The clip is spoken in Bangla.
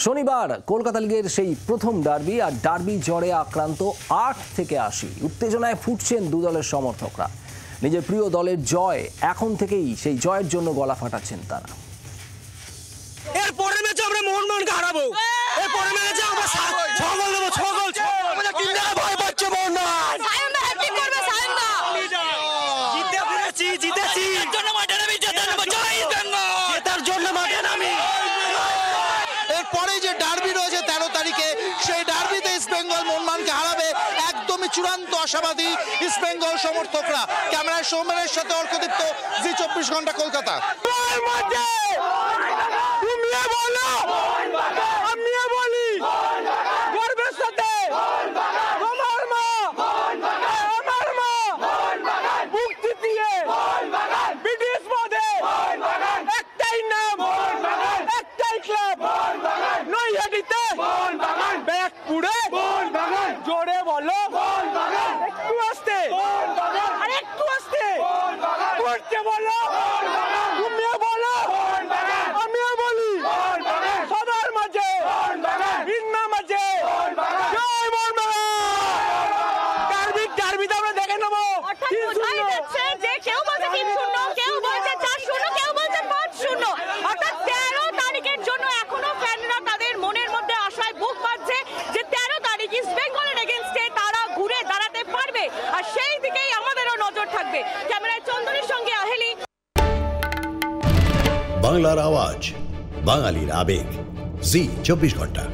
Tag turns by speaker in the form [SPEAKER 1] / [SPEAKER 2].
[SPEAKER 1] শনিবার কলকাতা লিগের সেই প্রথম ডার্বি আর ডার্বি জ্বরে আক্রান্ত 8 থেকে 80 উত্তেজনায় ফুটছেন দু দলের সমর্থকরা। নিজের প্রিয় দলের জয় এখন থেকেই সেই জয়ের জন্য গলা ফাটাচ্ছেন তারা।
[SPEAKER 2] এর পরের ম্যাচে আমরা মোহনবাগানকে হারাবো। এর পরের ম্যাচে আমরা 6 গোল দেবো, 6 গোল। আমরা তিন জায়গায় ভয় পাচ্ছে মোহনবাগান। সায়নদা হ্যাট্রিক করবে, সায়নদা। জিতে পেরেছি, জিতেছি। এর জন্য মাঠে নামি, জেতার জন্য মাঠে নামি।
[SPEAKER 3] এরপরে যে ডার্বি রয়েছে 13 তারিখে, সেই ডার্বিতে ইস্ট বেঙ্গল মোহনবাগানকে হারাবে একদমই চূড়ান্ত আশাবাদী ইস্ট বেঙ্গল সমর্থকরা। ক্যামেরায় সৌমেনের সাথে অর্কদীপ্ত, জি 24 ঘন্টা, কলকাতা।
[SPEAKER 2] জোরে বলো, একটু আসতে, আরেকটু আসতে, করতে বলো, তুমিও বলো, আমিও বলি, সবার মাঝে, ভিন্ন মাঝে, জয় মোহনবাগান। ডার্বিতে আমরা দেখে নেবো।
[SPEAKER 4] অর্থাৎ বোঝাই যাচ্ছে যে কেউ বলছে 3-0, কেউ বলছে 4-0, কেউ বলছে 5-0। অর্থাৎ 13 তারিখের জন্য এখনো ফ্যানরা তাদের মনের মধ্যে আশায় বুক বাঁধছে যে 13 তারিখ ইস্ট বেঙ্গলের এগেইনস্টে তারা ঘুরে দাঁড়াতে পারবে, আর সেই দিকেই আমাদেরও নজর থাকবে। ক্যামেরায় চন্দনের সঙ্গে আহেলি।
[SPEAKER 5] বাংলার আওয়াজ, বাঙালির আবেগ, জি 24 ঘন্টা।